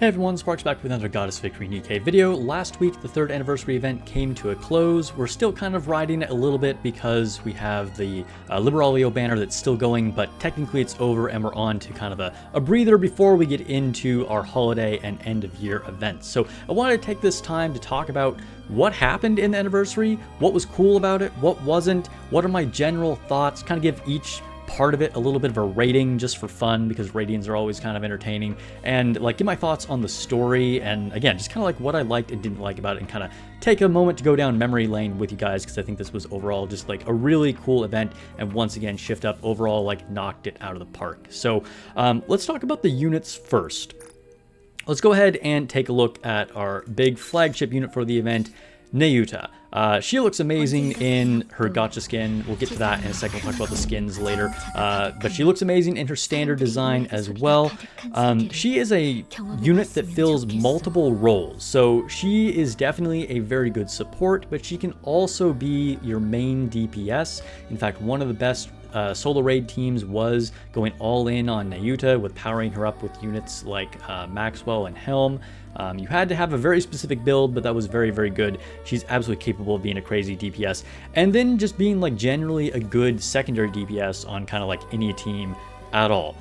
Hey everyone, Sparks back with another Goddess Victory Nikke video. Last week, the 3rd anniversary event came to a close. We're still kind of riding it a little bit because we have the Liberalio banner that's still going, but technically it's over and we're on to kind of a breather before we get into our holiday and end of year events. So I wanted to take this time to talk about what happened in the anniversary, what was cool about it, what wasn't, what are my general thoughts, kind of give each part of it a little bit of a rating just for fun, because ratings are always kind of entertaining, and like give my thoughts on the story, and again just kind of like what I liked and didn't like about it, and kind of take a moment to go down memory lane with you guys, because I think this was overall just like a really cool event, and once again Shift Up overall like knocked it out of the park. So let's talk about the units first. Let's go ahead and take a look at our big flagship unit for the event, Nayuta. She looks amazing in her gotcha skin. We'll get to that in a second. We'll talk about the skins later. But she looks amazing in her standard design as well. She is a unit that fills multiple roles. So she is definitely a very good support, but she can also be your main DPS. In fact, one of the best solo raid teams was going all in on Nayuta with powering her up with units like Maxwell and Helm. You had to have a very specific build, but that was very, very good. She's absolutely capable of being a crazy DPS, and then just being like generally a good secondary DPS on kind of like any team at all.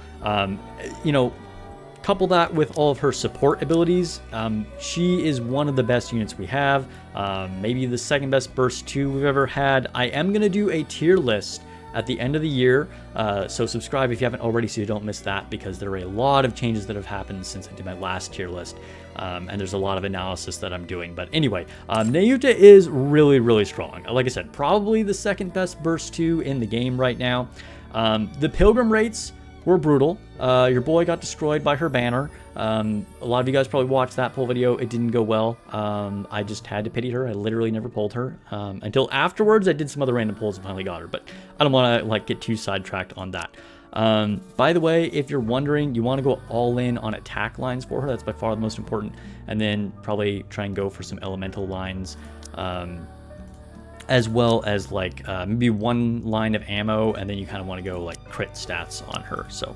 You know, couple that with all of her support abilities, she is one of the best units we have, maybe the second best burst 2 we've ever had. I am going to do a tier list at the end of the year, so subscribe if you haven't already so you don't miss that, because there are a lot of changes that have happened since I did my last tier list, and there's a lot of analysis that I'm doing. But anyway, Nayuta is really, really strong. Like I said, probably the second best burst 2 in the game right now. The Pilgrim rates were brutal. Your boy got destroyed by her banner. A lot of you guys probably watched that pull video. It didn't go well. I just had to pity her. I literally never pulled her until afterwards. I did some other random pulls and finally got her, but I don't want to like get too sidetracked on that. By the way, if you're wondering, you want to go all in on attack lines for her. That's by far the most important, and then probably try and go for some elemental lines, as well as like maybe one line of ammo, and then you kind of want to go like crit stats on her. So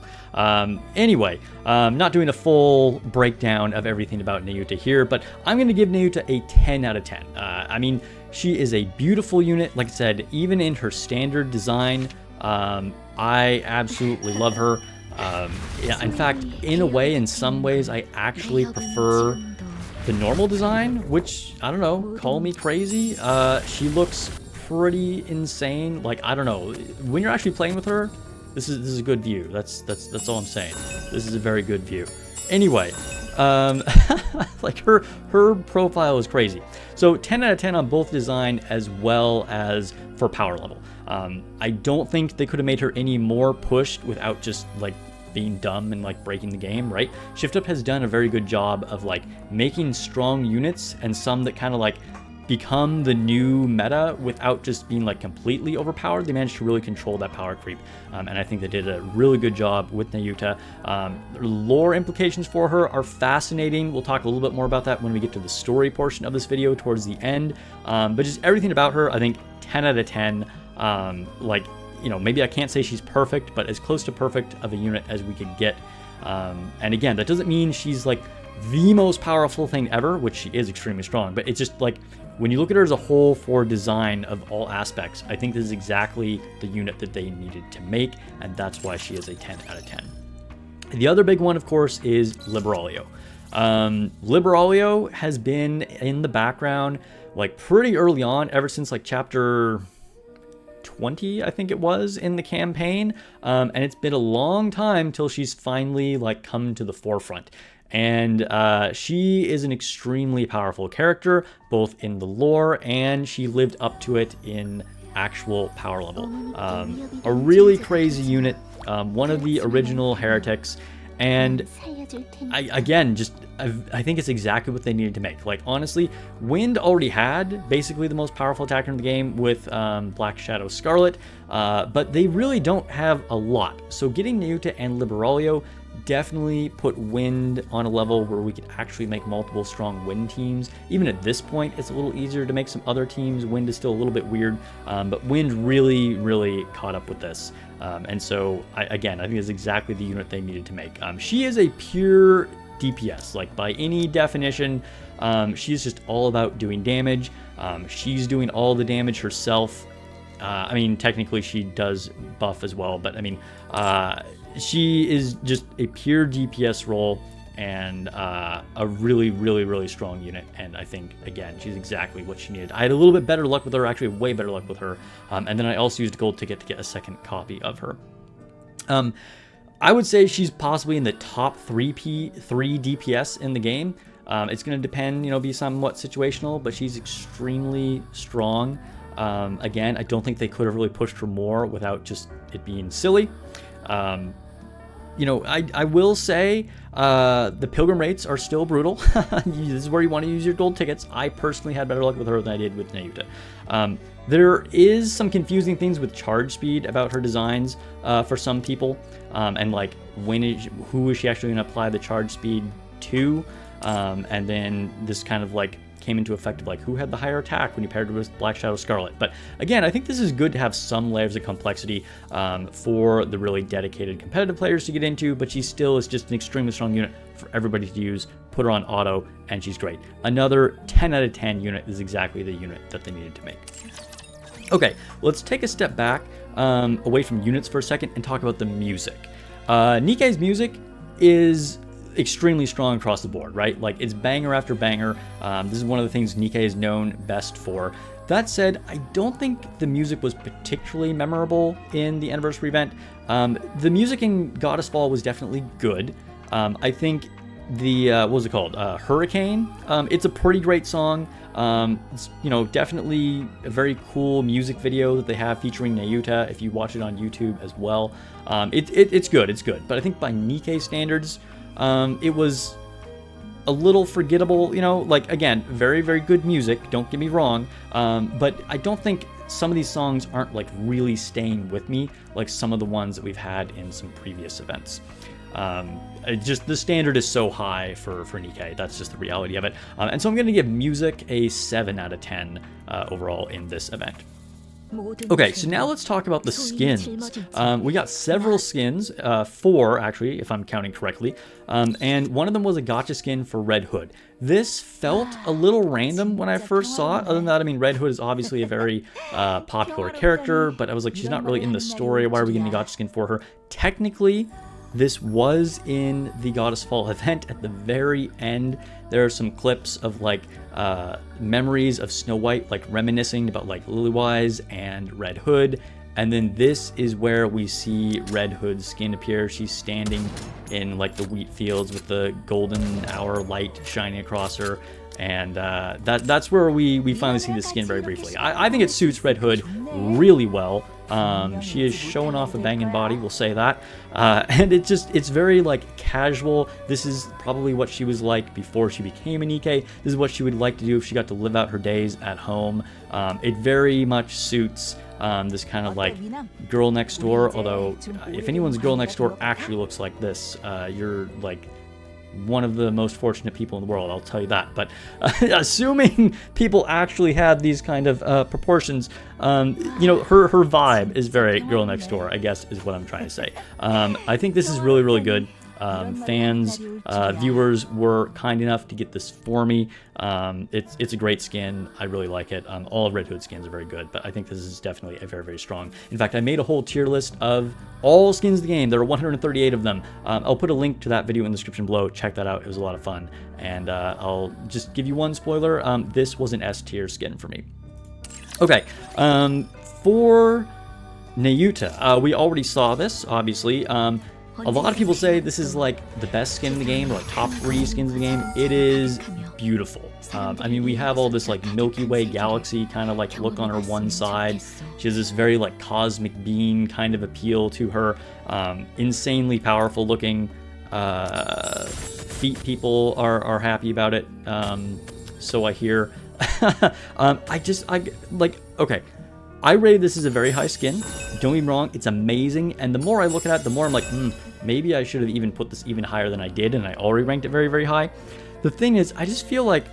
anyway, not doing a full breakdown of everything about Nayuta here, but I'm going to give Nayuta a 10 out of 10. I mean, she is a beautiful unit. Like I said, even in her standard design, I absolutely love her. Yeah, in fact, in a way, in some ways, I actually prefer the normal design, which, I don't know, call me crazy. She looks pretty insane. Like, I don't know, when you're actually playing with her, this is a good view. That's all I'm saying. This is a very good view. Anyway, like her profile is crazy. So 10 out of 10 on both design as well as for power level. I don't think they could have made her any more pushed without just like being dumb and like breaking the game, right? Shift Up has done a very good job of like making strong units, and some that kind of like become the new meta without just being like completely overpowered. They managed to really control that power creep, and I think they did a really good job with Nayuta. Lore implications for her are fascinating. We'll talk a little bit more about that when we get to the story portion of this video towards the end, but just everything about her, I think 10 out of 10. Like, you know, maybe I can't say she's perfect, but as close to perfect of a unit as we could get. And again, that doesn't mean she's like the most powerful thing ever, which she is extremely strong, but it's just like when you look at her as a whole for design of all aspects, I think this is exactly the unit that they needed to make, and that's why she is a 10 out of 10. The other big one, of course, is Liberalio. Liberalio has been in the background like pretty early on, ever since like chapter 20, I think it was, in the campaign, and it's been a long time till she's finally like come to the forefront. And she is an extremely powerful character, both in the lore, and she lived up to it in actual power level. A really crazy unit, one of the original heretics, and I think it's exactly what they needed to make. Like, honestly, Wind already had basically the most powerful attacker in the game with Black Shadow Scarlet, but they really don't have a lot. So getting Nayuta and Liberalio definitely put Wind on a level where we could actually make multiple strong Wind teams. Even at this point, it's a little easier to make some other teams. Wind is still a little bit weird, but Wind really, really caught up with this. And so, I think this is exactly the unit they needed to make. She is a pure DPS. Like, by any definition, she's just all about doing damage. She's doing all the damage herself. I mean, technically she does buff as well, but I mean, she is just a pure DPS role and a really, really, really strong unit. And I think, again, she's exactly what she needed. I had a little bit better luck with her, actually way better luck with her. And then I also used a gold ticket to get a second copy of her. I would say she's possibly in the top 3 DPS in the game. It's going to depend, be somewhat situational, but she's extremely strong. Again, I don't think they could have really pushed her more without just it being silly. I will say the pilgrim rates are still brutal. This is where you want to use your gold tickets. I personally had better luck with her than I did with Nayuta. There is some confusing things with charge speed about her designs for some people, and like who is she actually going to apply the charge speed to, and then this kind of like came into effect of like who had the higher attack when you paired it with Black Shadow Scarlet. But again, I think this is good to have some layers of complexity for the really dedicated competitive players to get into, but she still is just an extremely strong unit for everybody to use. Put her on auto and she's great. Another 10 out of 10 unit is exactly the unit that they needed to make. Okay, let's take a step back away from units for a second and talk about the music. Nikke's music is extremely strong across the board, right? Like, it's banger after banger. This is one of the things Nikke is known best for. That said, I don't think the music was particularly memorable in the anniversary event. The music in Goddess Fall was definitely good. I think the what was it called? Hurricane. It's a pretty great song. It's definitely a very cool music video that they have featuring Nayuta. If you watch it on YouTube as well, it's good. It's good. But I think by Nikke standards, it was a little forgettable, like, again, very, very good music, don't get me wrong, but I don't think some of these songs aren't like really staying with me like some of the ones that we've had in some previous events. Just the standard is so high for Nikke. That's just the reality of it. And so I'm going to give music a 7 out of 10 overall in this event. Okay, so now let's talk about the skins. We got several skins, 4 actually, if I'm counting correctly, and one of them was a gacha skin for Red Hood. This felt a little random when I first saw it. Other than that, I mean, Red Hood is obviously a very popular character, but I was like, she's not really in the story. Why are we getting a gacha skin for her? Technically, this was in the Goddess Fall event at the very end. There are some clips of like memories of Snow White, like reminiscing about like Lilywise and Red Hood. And then this is where we see Red Hood's skin appear. She's standing in like the wheat fields with the golden hour light shining across her. And that's where we finally see the skin very briefly. I think it suits Red Hood really well. She is showing off a banging body, we'll say that. And it's very like casual. This is probably what she was like before she became a Nikke. This is what she would like to do if she got to live out her days at home. It very much suits this kind of like girl next door. Although if anyone's girl next door actually looks like this, you're like one of the most fortunate people in the world, I'll tell you that. But assuming people actually had these kind of proportions, her vibe is very girl next door, I guess is what I'm trying to say. I think this is really, really good. Fans, viewers were kind enough to get this for me. It's a great skin. I really like it. All of Red Hood skins are very good, but I think this is definitely a very, very strong. In fact, I made a whole tier list of all skins of the game. There are 138 of them. I'll put a link to that video in the description below. Check that out. It was a lot of fun. And I'll just give you one spoiler. This was an S tier skin for me. Okay, for Nayuta, we already saw this, obviously. A lot of people say this is like the best skin in the game, or like top 3 skins in the game. It is beautiful. I mean, we have all this like Milky Way galaxy kind of like look on her one side. She has this very like cosmic being kind of appeal to her. Insanely powerful looking. Feet people are happy about it. So I hear. Okay. I rated this as a very high skin. Don't get me wrong, it's amazing. And the more I look at it, the more I'm like, maybe I should have even put this even higher than I did, and I already ranked it very, very high. The thing is, I just feel like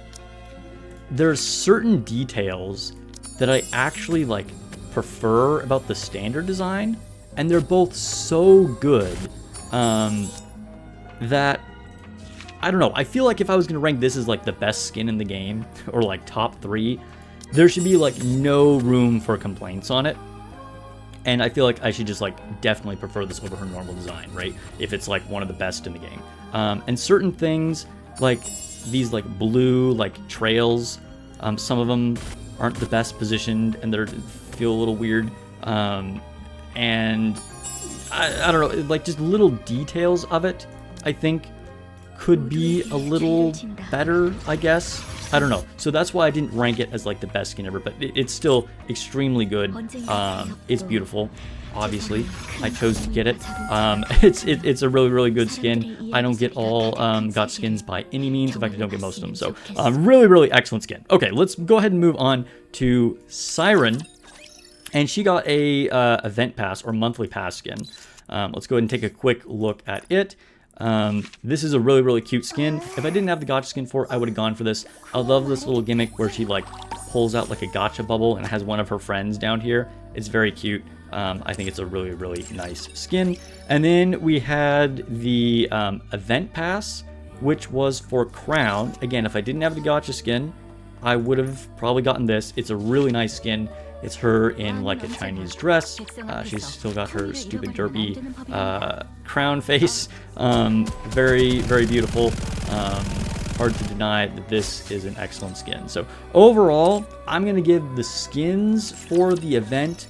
there's certain details that I actually like prefer about the standard design, and they're both so good that I don't know. I feel like if I was going to rank this as like the best skin in the game, or like top 3, there should be like no room for complaints on it. And I feel like I should just like definitely prefer this over her normal design, right? If it's like one of the best in the game. And certain things like these like blue like trails, some of them aren't the best positioned and they feel a little weird. And I don't know, like just little details of it, I think could be a little better, I guess. I don't know. So that's why I didn't rank it as like the best skin ever, but it's still extremely good. It's beautiful. Obviously, I chose to get it. It's a really, really good skin. I don't get all got skins by any means. In fact, I don't get most of them. So really, really excellent skin. Okay, let's go ahead and move on to Siren. And she got a event pass or monthly pass skin. Let's go ahead and take a quick look at it. This is a really, really cute skin. If I didn't have the gacha skin for it, I would have gone for this. I love this little gimmick where she like pulls out like a gacha bubble and has one of her friends down here. It's very cute. I think it's a really, really nice skin. And then we had the event pass, which was for Crown. Again, if I didn't have the gacha skin, I would have probably gotten this. It's a really nice skin. It's her in like a Chinese dress. She's still got her stupid derpy crown face. Very, very beautiful. Hard to deny that this is an excellent skin. So overall, I'm going to give the skins for the event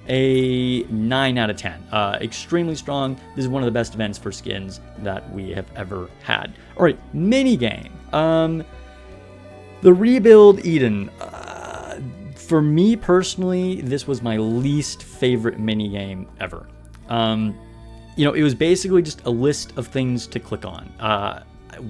a 9 out of 10. Extremely strong. This is one of the best events for skins that we have ever had. All right, mini game. The Rebuild Eden. For me personally, this was my least favorite minigame ever. You know, it was basically just a list of things to click on.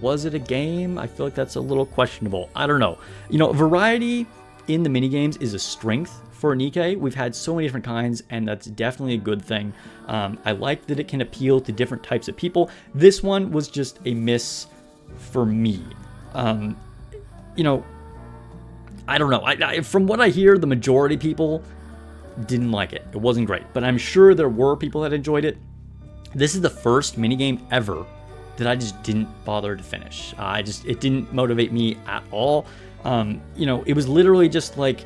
Was it a game? I feel like that's a little questionable. I don't know. You know, variety in the minigames is a strength for Nikke. We've had so many different kinds, and that's definitely a good thing. I like that it can appeal to different types of people. This one was just a miss for me. You know, I don't know. From what I hear, the majority of people didn't like it. It wasn't great, but I'm sure there were people that enjoyed it. This is the first minigame ever that I just didn't bother to finish. It didn't motivate me at all. You know, it was literally just like,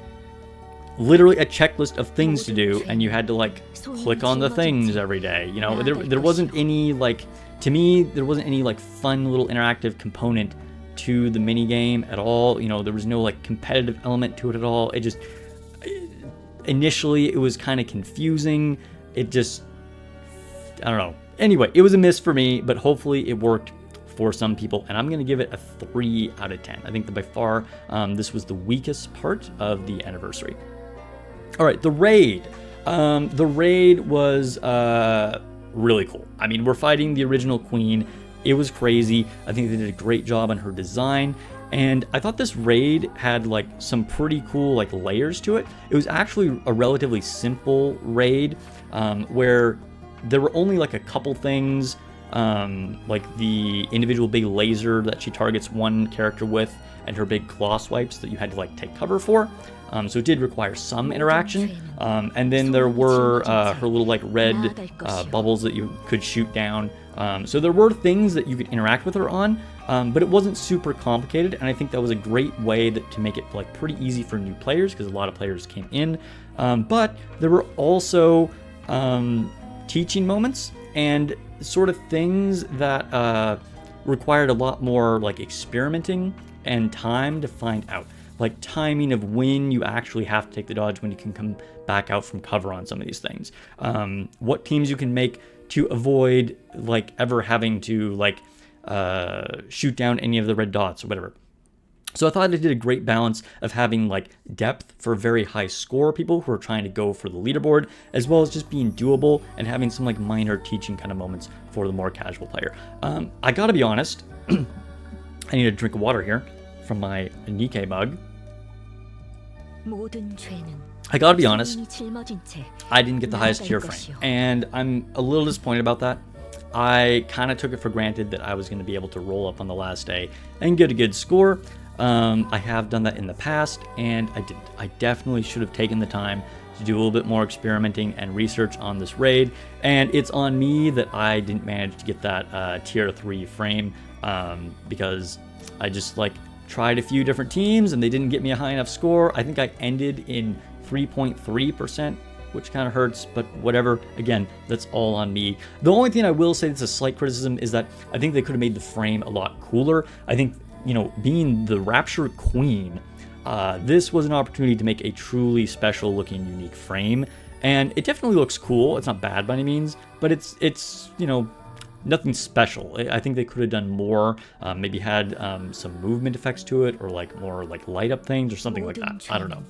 literally a checklist of things to do, and you had to like click on the things every day. You know, there wasn't any like, to me, there wasn't any like fun little interactive component to the mini game at all. You know, there was no like competitive element to it at all. It just, initially it was kind of confusing. It just, I don't know. Anyway, it was a miss for me, but hopefully it worked for some people, and I'm going to give it a 3 out of 10. I think that by far this was the weakest part of the anniversary. All right, the raid. The raid was really cool. I mean, we're fighting the original queen. It was crazy. I think they did a great job on her design. And I thought this raid had like some pretty cool like layers to it. It was actually a relatively simple raid where there were only like a couple things, like the individual big laser that she targets one character with and her big claw swipes that you had to like take cover for. So it did require some interaction. And then there were her little like red bubbles that you could shoot down. So there were things that you could interact with her on, but it wasn't super complicated. And I think that was a great way to make it like pretty easy for new players, because a lot of players came in. But there were also teaching moments and sort of things that required a lot more like experimenting and time to find out. Like timing of when you actually have to take the dodge, when you can come back out from cover on some of these things. What teams you can make to avoid like ever having to like shoot down any of the red dots or whatever. So I thought it did a great balance of having like depth for very high score people who are trying to go for the leaderboard, as well as just being doable and having some like minor teaching kind of moments for the more casual player. I gotta be honest, I need a drink of water here from my Nikke mug. I gotta be honest, I didn't get the highest tier frame, and I'm a little disappointed about that. I kind of took it for granted that I was going to be able to roll up on the last day and get a good score. I have done that in the past, and I didn't. I definitely should have taken the time to do a little bit more experimenting and research on this raid, and it's on me that I didn't manage to get that tier 3 frame. because I just like tried a few different teams and they didn't get me a high enough score. I think I ended in 3.3%, which kind of hurts, but whatever. Again, that's all on me. The only thing I will say that's a slight criticism is that I think they could have made the frame a lot cooler. I think, you know, being the Rapture Queen, this was an opportunity to make a truly special looking, unique frame. And it definitely looks cool. It's not bad by any means, but it's you know, nothing special. I think they could have done more, maybe had some movement effects to it, or like more like light up things or something like that. I don't know.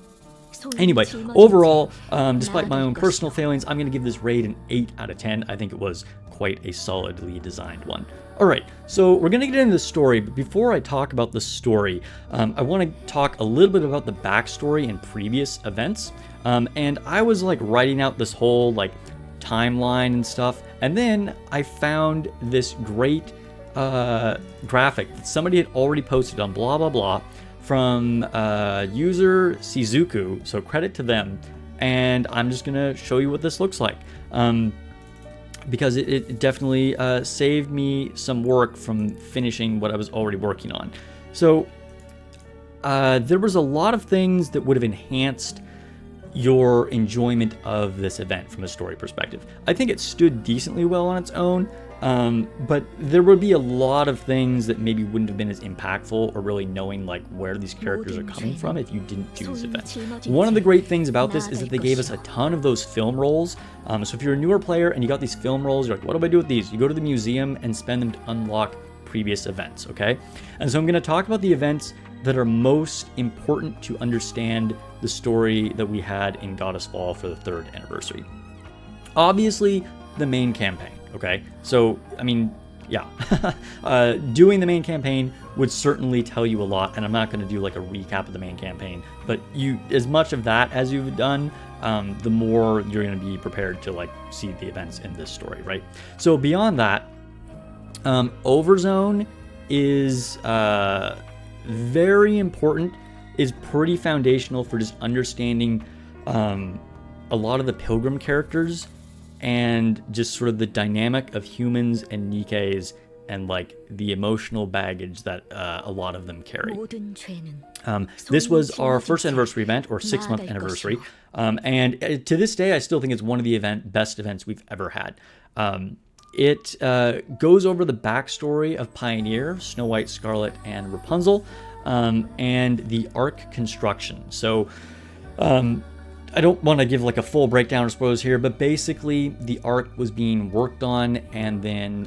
Anyway, overall, despite my own personal failings, I'm going to give this raid an 8 out of 10. I think it was quite a solidly designed one. Alright, so we're going to get into the story, but before I talk about the story, I want to talk a little bit about the backstory and previous events. And I was like writing out this whole like timeline and stuff, and then I found this great graphic that somebody had already posted on blah blah blah from user Shizuku, so credit to them, and I'm just gonna show you what this looks like, because it definitely saved me some work from finishing what I was already working on. So there was a lot of things that would have enhanced your enjoyment of this event from a story perspective. I think it stood decently well on its own, but there would be a lot of things that maybe wouldn't have been as impactful, or really knowing like where these characters are coming from if you didn't do this event. One of the great things about this is that they gave us a ton of those film rolls. So if you're a newer player and you got these film rolls, you're like, what do I do with these? You go to the museum and spend them to unlock previous events, okay? And so I'm going to talk about the events that are most important to understand the story that we had in Goddess Fall for the 3rd anniversary. Obviously, the main campaign, okay? So, I mean, yeah. Doing the main campaign would certainly tell you a lot, and I'm not going to do like a recap of the main campaign, but as much of that as you've done, the more you're going to be prepared to like see the events in this story, right? So beyond that, Overzone is very important, is pretty foundational for just understanding a lot of the Pilgrim characters and just sort of the dynamic of humans and Nikkes and like the emotional baggage that a lot of them carry. This was our 1st anniversary event, or 6-month anniversary, and to this day I still think it's one of the best events we've ever had. It goes over the backstory of Pioneer, Snow White, Scarlet, and Rapunzel, and the Ark construction. So I don't want to give like a full breakdown or spoilers here, but basically the Ark was being worked on, and then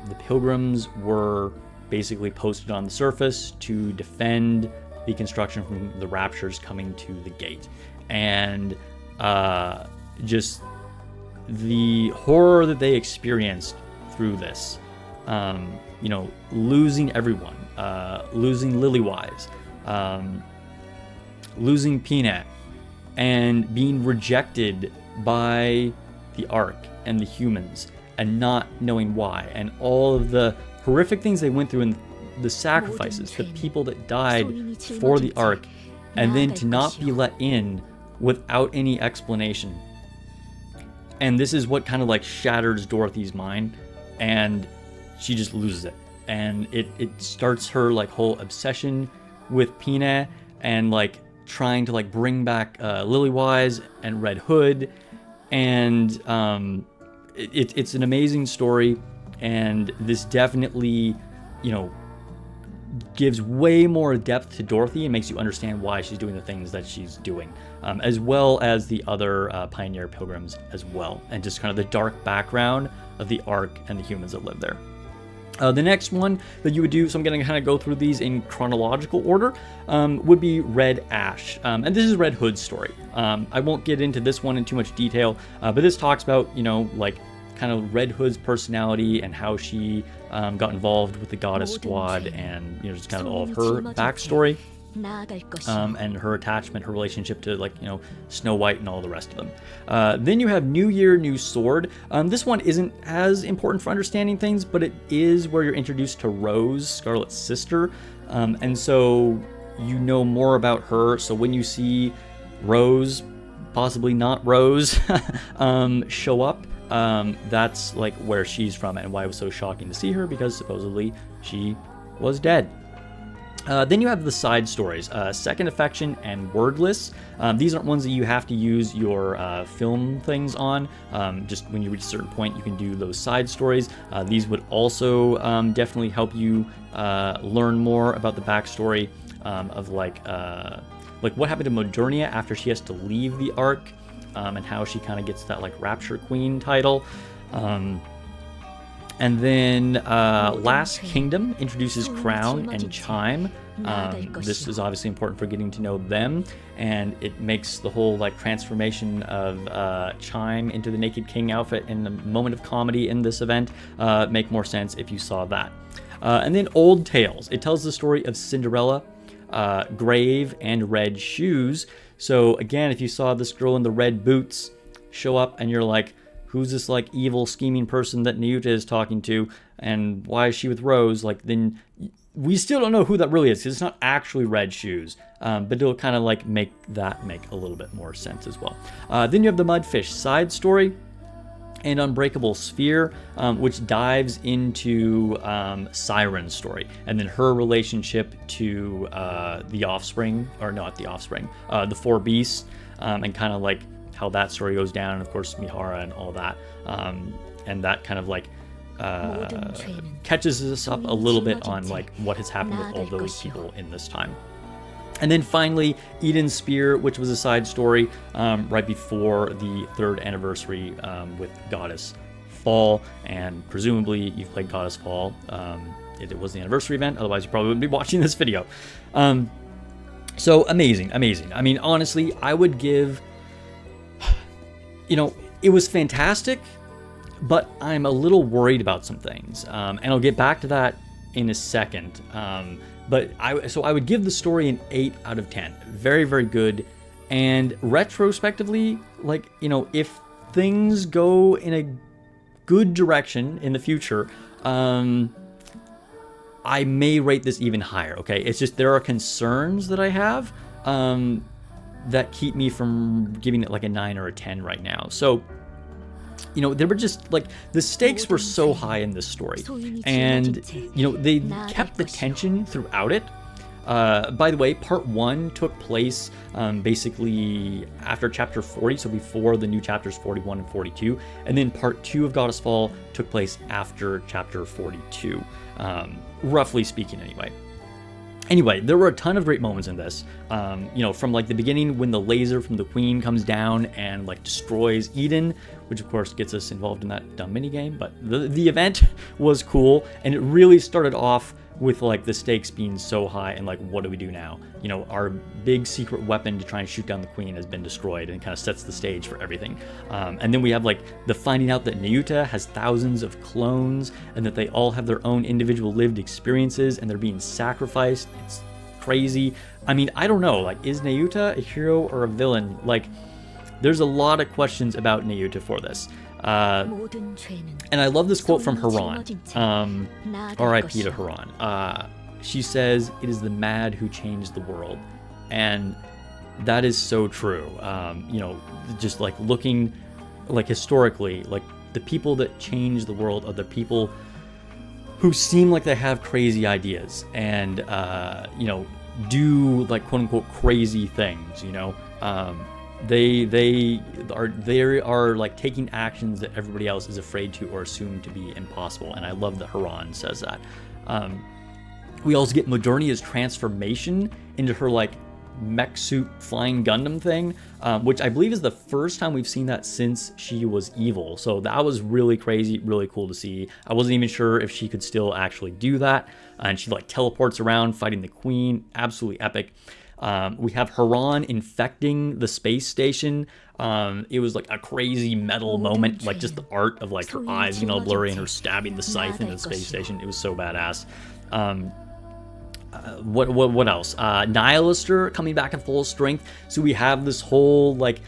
the Pilgrims were basically posted on the surface to defend the construction from the Raptures coming to the gate. And just the horror that they experienced through this, you know, losing everyone, losing Lilywise, losing Peanut, and being rejected by the Ark and the humans, and not knowing why, and all of the horrific things they went through, and the sacrifices, the people that died for the Ark, and then to not be let in without any explanation. And this is what kind of like shatters Dorothy's mind, and she just loses it. And it starts her like whole obsession with Pina, and like trying to like bring back Lilywise and Red Hood. And it's an amazing story, and this definitely, you know, gives way more depth to Dorothy and makes you understand why she's doing the things that she's doing, as well as the other Pioneer Pilgrims as well, and just kind of the dark background of the Ark and the humans that live there. The next one that you would do, so I'm going to kind of go through these in chronological order, would be Red Ash. And this is Red Hood's story. I won't get into this one in too much detail, but this talks about, you know, like kind of Red Hood's personality and how she got involved with the Goddess Squad, and, you know, just kind of all of her backstory, and her attachment, her relationship to, like, you know, Snow White and all the rest of them. Then you have New Year, New Sword. This one isn't as important for understanding things, but it is where you're introduced to Rose, Scarlet's sister, and so you know more about her. So when you see Rose, possibly not Rose, show up, that's like where she's from, and why it was so shocking to see her, because supposedly she was dead. Then you have the side stories, Second Affection and Wordless. These aren't ones that you have to use your film things on. Just when you reach a certain point, you can do those side stories. These would also definitely help you learn more about the backstory of like what happened to Modernia after she has to leave the Ark, and how she kind of gets that like Rapture Queen title. And then Last Kingdom introduces Crown and Chime. This is obviously important for getting to know them, and it makes the whole like transformation of Chime into the Naked King outfit in a moment of comedy in this event make more sense if you saw that. And then Old Tales. It tells the story of Cinderella, Grave, and Red Shoes. So again, if you saw this girl in the red boots show up and you're like, who's this like evil scheming person that Nayuta is talking to, and why is she with Rose? Like, then we still don't know who that really is, because it's not actually Red Shoes, but it'll kind of like make a little bit more sense as well. Then you have the Mudfish side story and Unbreakable Sphere, which dives into Siren's story, and then her relationship to the offspring, or not the offspring, the Four Beasts, and kind of like how that story goes down, and of course Mihara and all that, and that kind of like catches us up a little bit on like what has happened with all those people in this time. And then finally, Eden's Spear, which was a side story right before the 3rd anniversary with Goddess Fall, and presumably you've played Goddess Fall. It was the anniversary event, otherwise you probably wouldn't be watching this video. So amazing. I mean, honestly, I would give, it was fantastic, but I'm a little worried about some things, and I'll get back to that in a second. But I would give the story an 8 out of 10. Very, very good. And retrospectively, like, if things go in a good direction in the future, I may rate this even higher, okay? It's just there are concerns that I have that keep me from giving it like a 9 or a 10 right now. So, they were just like, the stakes were so high in this story, and they kept the tension throughout it. By the way, part 1 took place basically after chapter 40, so before the new chapters 41 and 42, and then part 2 of Goddess Fall took place after chapter 42, roughly speaking anyway. Anyway, there were a ton of great moments in this, from like the beginning when the laser from the Queen comes down and like destroys Eden, which of course gets us involved in that dumb minigame, but the event was cool, and it really started off with like the stakes being so high, and like, what do we do now? Our big secret weapon to try and shoot down the Queen has been destroyed, and kind of sets the stage for everything. And then we have like the finding out that Nayuta has thousands of clones, and that they all have their own individual lived experiences, and they're being sacrificed. It's crazy. I mean, I don't know, like, is Nayuta a hero or a villain? Like, there's a lot of questions about Nayuta for this. And I love this quote from Haran, R.I.P. to Haran. She says, "It is the mad who changed the world," and that is so true. Just like looking, like historically, like the people that change the world are the people who seem like they have crazy ideas and do like quote unquote crazy things. They are like taking actions that everybody else is afraid to or assumed to be impossible, and I love that Haran says that. We also get Modernia's transformation into her like mech suit flying Gundam thing, which I believe is the first time we've seen that since she was evil. So that was really crazy, really cool to see. I wasn't even sure if she could still actually do that, and she like teleports around fighting the Queen. Absolutely epic. We have Haran infecting the space station. It was like a crazy metal moment, like just the art of like her eyes getting all blurry and her stabbing the scythe into the space station. It was so badass. What else? Nihilister coming back in full strength. So we have this whole like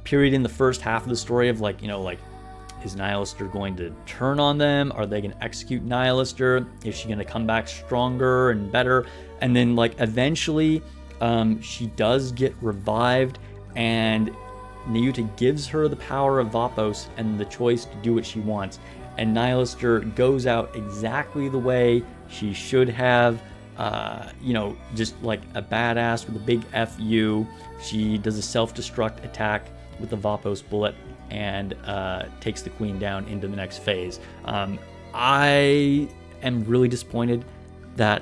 period in the first half of the story of like, is Nihilister going to turn on them? Are they going to execute Nihilister? Is she going to come back stronger and better? And then like eventually she does get revived, and Nayuta gives her the power of Vapos and the choice to do what she wants. And Nihilister goes out exactly the way she should have. You know, just like a badass with a big FU. She does a self-destruct attack with the Vapos bullet and takes the queen down into the next phase. I am really disappointed that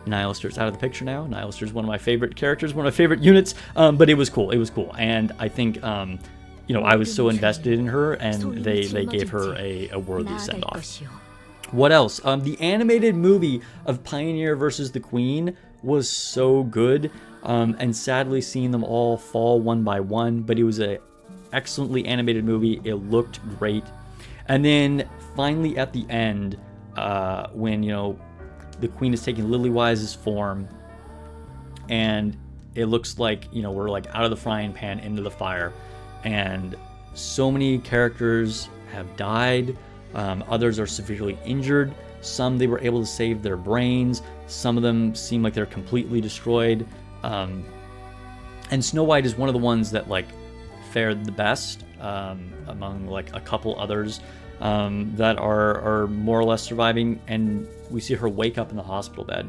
Nihilister's out of the picture now. Nihilister's one of my favorite characters, one of my favorite units, but it was cool. It was cool. And I think, you know, I was so invested in her, and they gave her a worthy send-off. What else? The animated movie of Pioneer versus the Queen was so good, and sadly seeing them all fall one by one, but it was a excellently animated movie. It looked great. And then finally at the end, when, you know, the Queen is taking Lilywise's form, and it looks like, you know, we're like out of the frying pan into the fire, and so many characters have died. Others are severely injured. Some they were able to save their brains. Some of them seem like they're completely destroyed. And Snow White is one of the ones that like fared the best among like a couple others that are more or less surviving. And we see her wake up in the hospital bed,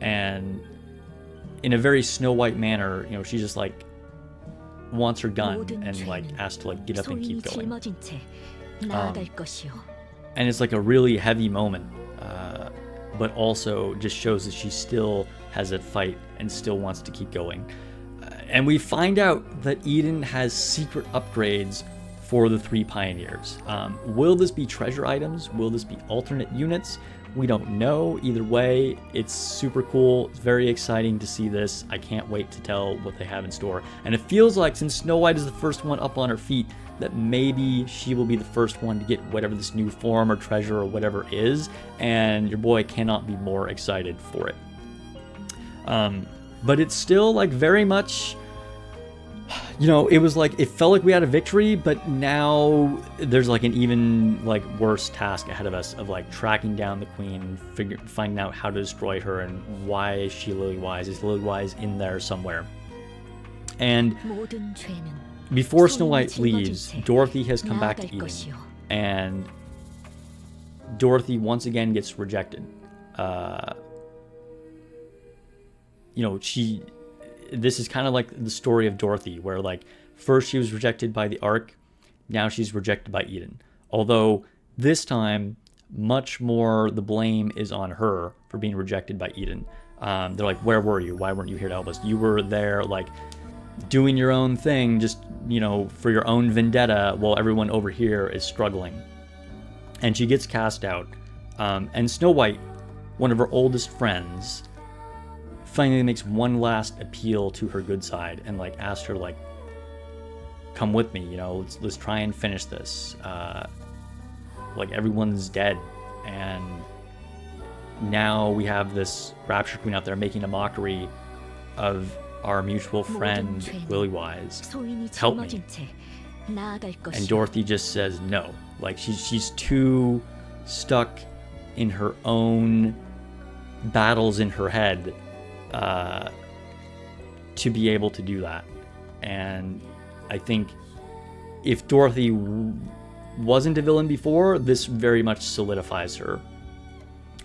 and in a very Snow White manner, you know, she just like wants her gun and like asks to like get up and keep going. And it's like a really heavy moment, but also just shows that she still has that fight and still wants to keep going. And we find out that Eden has secret upgrades for the 3 pioneers. Will this be treasure items? Will this be alternate units? We don't know. Either way, it's super cool. It's very exciting to see this. I can't wait to tell what they have in store. And it feels like, since Snow White is the first one up on her feet, that maybe she will be the first one to get whatever this new form or treasure or whatever is, and your boy cannot be more excited for it. But it's still like very much, you know, it was like, it felt like we had a victory, but now there's like an even like worse task ahead of us of like tracking down the queen, finding out how to destroy her, and why is she Lilywise? Is Lilywise in there somewhere? And before Snow White leaves, Dorothy has come back to Eden, and Dorothy once again gets rejected. You know, this is kind of like the story of Dorothy, where like first she was rejected by the Ark, now she's rejected by Eden. Although this time, much more the blame is on her for being rejected by Eden. They're like, where were you? Why weren't you here to help us? You were there like doing your own thing, just, you know, for your own vendetta, while everyone over here is struggling. And she gets cast out. And Snow White, one of her oldest friends, finally makes one last appeal to her good side and like asks her like, come with me, you know, let's try and finish this. Like everyone's dead, and now we have this Rapture Queen out there making a mockery of our mutual friend Lilywise. Help me. And Dorothy just says no. Like she's too stuck in her own battles in her head to be able to do that. And I think if Dorothy wasn't a villain before, this very much solidifies her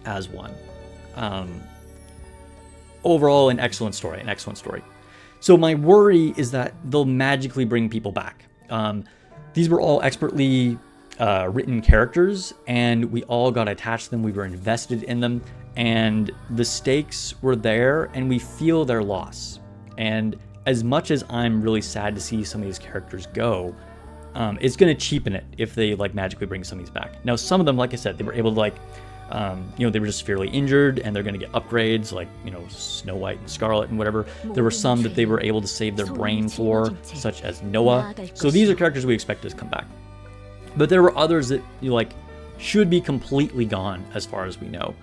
as one. Overall, an excellent story. So my worry is that they'll magically bring people back. These were all expertly written characters, and we all got attached to them. We were invested in them, and the stakes were there, and we feel their loss. And as much as I'm really sad to see some of these characters go, it's going to cheapen it if they like magically bring some of these back. Now, some of them, like I said, they were able to like, you know, they were just severely injured, and they're going to get upgrades like, you know, Snow White and Scarlet and whatever. There were some that they were able to save their brain for, such as Noah. So these are characters we expect to come back. But there were others that you like should be completely gone as far as we know,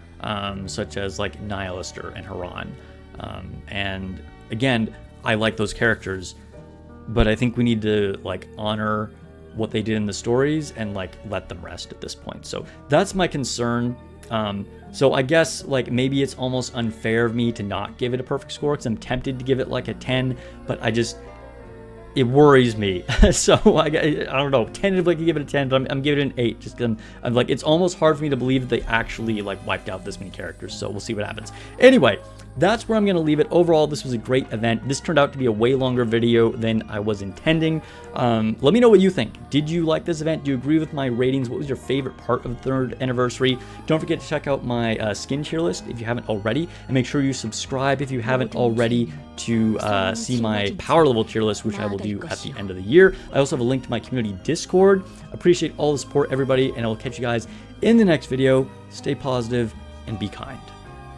such as like Nihilister and Haran. And again, I like those characters, but I think we need to like honor what they did in the stories and like let them rest at this point. So that's my concern. So I guess like maybe it's almost unfair of me to not give it a perfect score, because I'm tempted to give it like a 10, but it worries me. So I don't know, tentatively I could give it a 10, but I'm giving it an 8, just because I'm like, it's almost hard for me to believe that they actually like wiped out this many characters, so we'll see what happens. Anyway, that's where I'm going to leave it. Overall, this was a great event. This turned out to be a way longer video than I was intending. Let me know what you think. Did you like this event? Do you agree with my ratings? What was your favorite part of the 3rd anniversary? Don't forget to check out my skin tier list if you haven't already, and make sure you subscribe if you haven't already to see my power level tier list, which I will do at the end of the year. I also have a link to my community Discord. Appreciate all the support, everybody, and I will catch you guys in the next video. Stay positive and be kind.